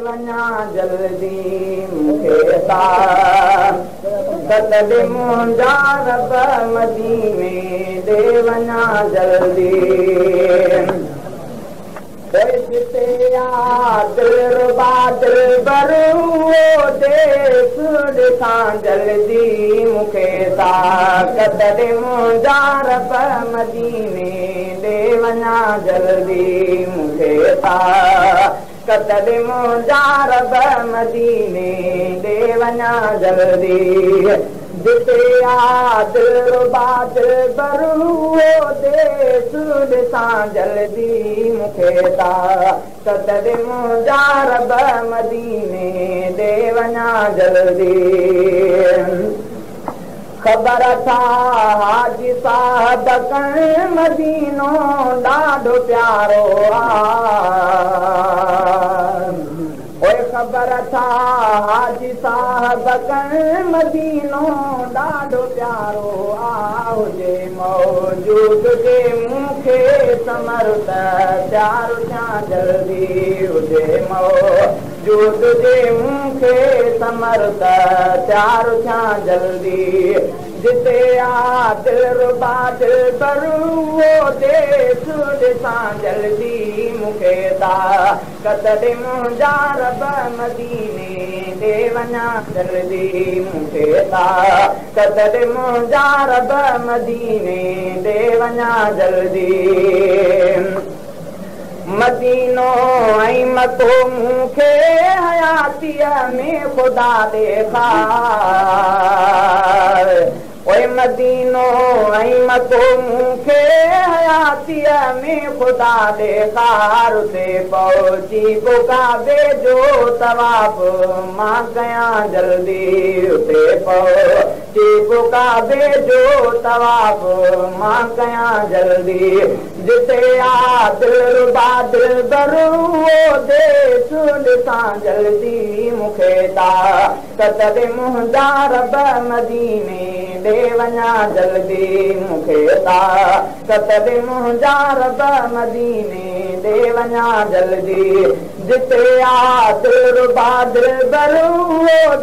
वञा जल्दी मूंखे कतॾे मुंहिंजा रब मदीने ॾे वञा जल्दी जिते दिलरुबा दिलबरू देस ॾिसां जल्दी मूंखे कतॾे मुंहिंजा रब मदीने ॾे वञा जल्दी मूंखे कतॾे मुंहिंजा रब मदीने ॾे वञा जल्दी जिते दिलरुबा दिलबरू देस ॾिसां जल्दी मूंखे कतॾे मुंहिंजा रब मदीने ॾे वञा जल्दी ख़बर था हाजी साहब कण मदीनो ॾाढो प्यारो आहे ख़बर था हाजी साहब कण मदीनो ॾाढो प्यारो आहे हुजे मौजूद जे मूंखे समर त प्यारो थियां जल्दी हुजे मौजूद जे मूंखे समर त प्यारो थियां जल्दी जिते दिलरुबा दिलबरू देस ॾिसां जल्दी मूंखे कतॾे मुंहिंजा रब मदीने ॾे वञा जल्दी मूंखे कतॾे मुंहिंजा रब मदीने ॾे वञा जल्दी मदीनो ऐं मको मूंखे हयातीअ में ख़ुदा ॾेखार मदीनो ऐं मको मूंखे हयातीअ में ख़ुदा ॾेखार ते पहुची काबे जो तवाफ़ मां कयां जल्दी उते पहुची काबे जो तवाफ़ मां कयां जल्दी जिते दिलरुबा दिलबरू देस ॾिसां जल्दी मूंखे कतॾे मुंहिंजा रब मदीने ॾे वञा जल्दी मूंखे कतॾे मुंहिंजा रब मदीने ॾे वञा जल्दी जिते दिलरुबा दिलबरू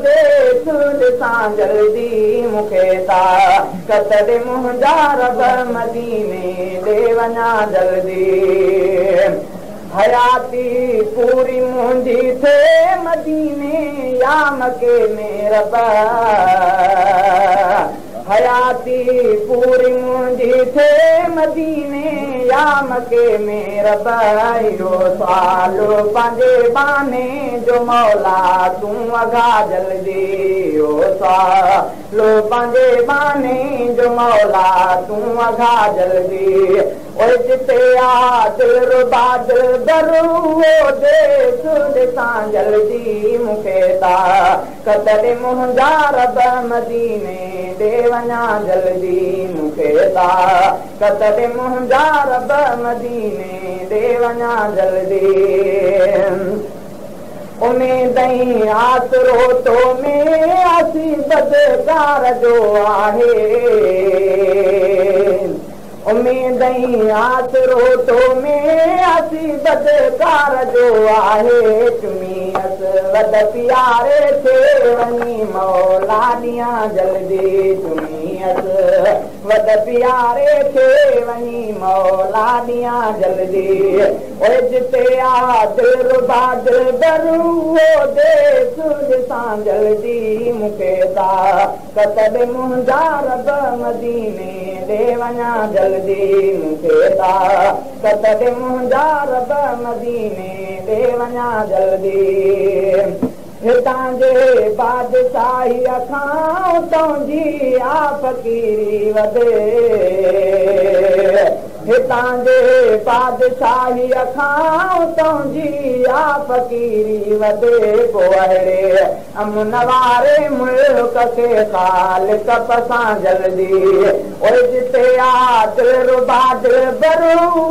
देस ॾिसां जल्दी मूंखे कतॾे मुंहिंजा रब मदीने ॾे वञा जल्दी हयाती पूरी मुंहिंजी थिए मदीने या मके में रब हयाती पूरी मुंहिंजी थिए मदीने या मके में रब इहो सुवालो पंहिंजे बाने जो मौला तूं अघा जल्दी इहो सुवालो पंहिंजे बाने जो मौला तूं अघा जल्दी जिते दिलरुबा दिलबरू देस ॾिसां जल्दी मूंखे कतॾे मुंहिंजा रब मदीने ॾे वञा जल्दी मूंखे कतॾे मुंहिंजा रब मदीने ॾे वञा जल्दी उमेदई आसरो तो में असी बदकार जो आहे उमेदई आसरो तो में असी बदकार जो आहे चुमी वद प्यारे थे वञी मौला ॾियां जल्दी चुमी वद प्यारे थे वञी मौला ॾियां जल्दी जिते दिलरुबा दिलबरू देस ॾिसां जल्दी मूंखे कतॾे मुंहिंजा रब मदीने ॾे वञा जल्दी मूंखे कतॾे मुंहिंजा रब मदीने ॾे वञा जल्दी हितां जे बादशाहीअ खां उतां जी फ़क़ीरी वधे हितां जे बादशाहीअ खां उतां जी फ़क़ीरी वधे पोइ अहिड़े अमन वारे मुल्क खे ख़ालिक पसां जल्दी जिते दिलरुबा दिलबरू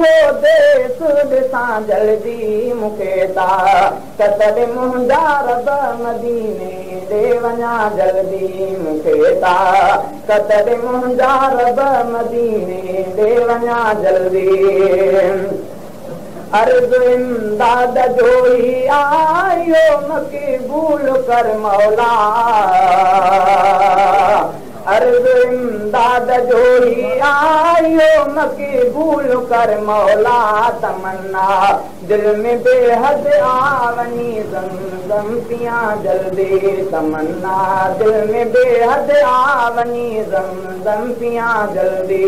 देस ॾिसां जल्दी मूंखे कतॾे मुंहिंजा रब मदीने ॾे वञा जल्दी मूंखे कतॾे मुंहिंजा रब मदीने ॾे वञा जल्दी अर्ज़ इमदाद जो ई आई आयो मक़बूल कर मौला अर्ज़ इमदाद जो ही आयो मक़बूल कर मौला तमन्ना दिल में बेहद आवनी ज़मज़म पिया जल्दी तमन्ना दिल में बेहद आवनी ज़मज़म पिया जल्दी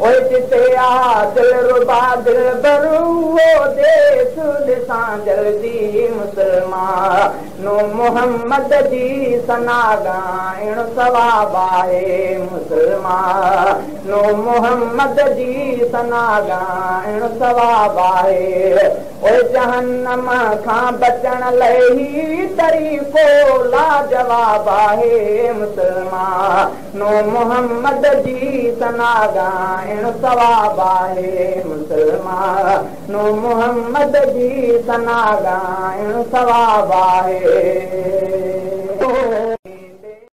ओए चिते आ दिल रुबा दिल बरुओ देस ॾिसां जल्दी मुसलमानो मोहम्मद जी सना ॻाइण सवाब आहे मुसलमानो मोहम्मद जी सना ॻाइण सवाब आहे ओए जहन्नम खां बचण लाइ तरीक़ो लाजवाब आहे मुसलमानो मोहम्मद जी सना ॻाइण सवाब आहे मुसलमानो मोहम्मद जी सना ॻाइण सवाब आहे